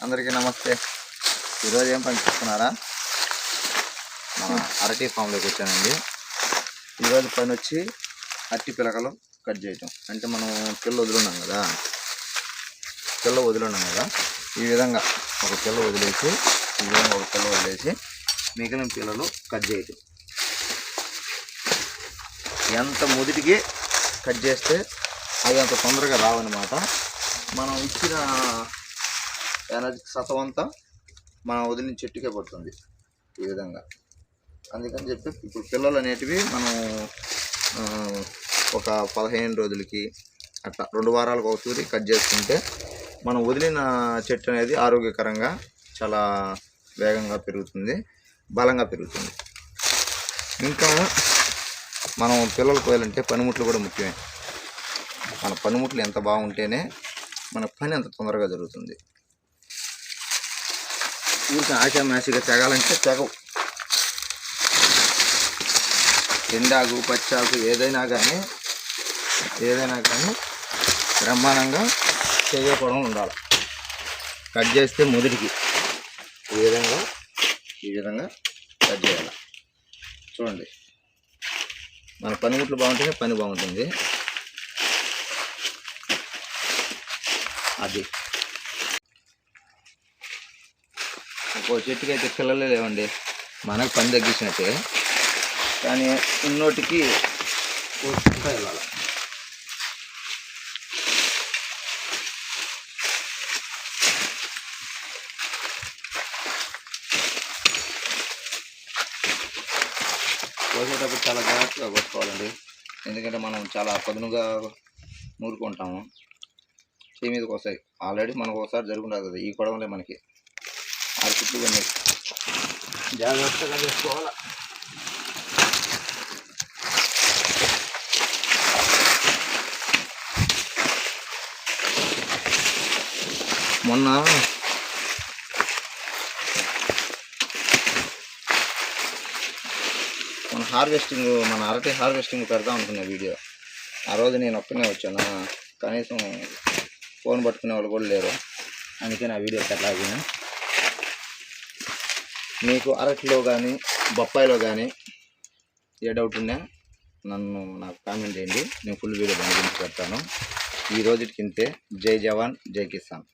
అందరికీ నమస్తే. ఈరోజు ఏం పని చేస్తున్నారా? మన అరటి ఫామ్లోకి వచ్చానండి. ఈరోజు పని వచ్చి అరటి పిలకలు కట్ చేయటం. అంటే మనం పిల్ల వదిలినాం కదా, ఈ విధంగా ఒక పిల్ల వదిలేసి మిగిలిన పిల్లలు కట్ చేయటం. ఎంత మొదటికి కట్ చేస్తే అవి అంత తొందరగా రావన్నమాట. మనం ఇచ్చిన ఎనర్జీ శాతం అంతా మనం వదిలిన చెట్టుకే పడుతుంది ఈ విధంగా. అందుకని చెప్పి ఇప్పుడు పిల్లలు అనేటివి మనం ఒక 15 రోజులకి అట్లా 2 వారాలకు ఒక తూరి కట్ చేసుకుంటే మనం వదిలిన చెట్టు అనేది ఆరోగ్యకరంగా చాలా వేగంగా పెరుగుతుంది, బలంగా పెరుగుతుంది. ఇంకా మనం పిల్లలు కోయాలంటే పనిముట్లు కూడా ముఖ్యమే. మన పనిముట్లు ఎంత బాగుంటేనే మన పని అంత తొందరగా జరుగుతుంది. ఊరికి ఆశామాసిగా తెగాలంటే తెగవు. ఎండాకు పచ్చాకు ఏదైనా కానీ బ్రహ్మాండంగా చేయకపోవడం ఉండాలి. కట్ చేస్తే మొదటికి ఈ విధంగా కట్ చేయాలి. చూడండి, మన పనిముట్లు బాగుంటేనే పని బాగుంటుంది. అది ఒక్కో చెట్టుకి అయితే పిల్లలే లేవండి, మనకు పని తగ్గించినట్టే. కానీ ఉన్నోటికి కోసుకుంటూ వెళ్ళాలి. కోసేటప్పుడు చాలా జాగ్రత్తగా కోసుకోవాలండి. ఎందుకంటే మనం చాలా పదునుగా నూరుకుంటాము, చేయి మీదకి వస్తాయి. ఆల్రెడీ మనకు ఒకసారి జరుగుతుంది కదా ఈ గొడవలే మనకి. 6 కుట్లు కొన్ని జాగ్రత్తగా చేసుకోవాలి. మొన్న మన అరటి హార్వెస్టింగ్ పెడదాం అనుకున్న వీడియో. ఆ రోజు నేను ఒక్కనే వచ్చాను, కనీసం ఫోన్ పట్టుకునే వాళ్ళు కూడా లేరు. అందుకే నా వీడియో పెట్టలాగిన. మీకు అరటిలో కానీ బొప్పాయిలో కానీ ఏ డౌట్ ఉన్నా నాకు కామెంట్ చేయండి. నేను ఫుల్ వీడియో దాని గురించి పెడతాను. ఈ రోజుకి ఇంతే. జై జవాన్ జై కిసాన్.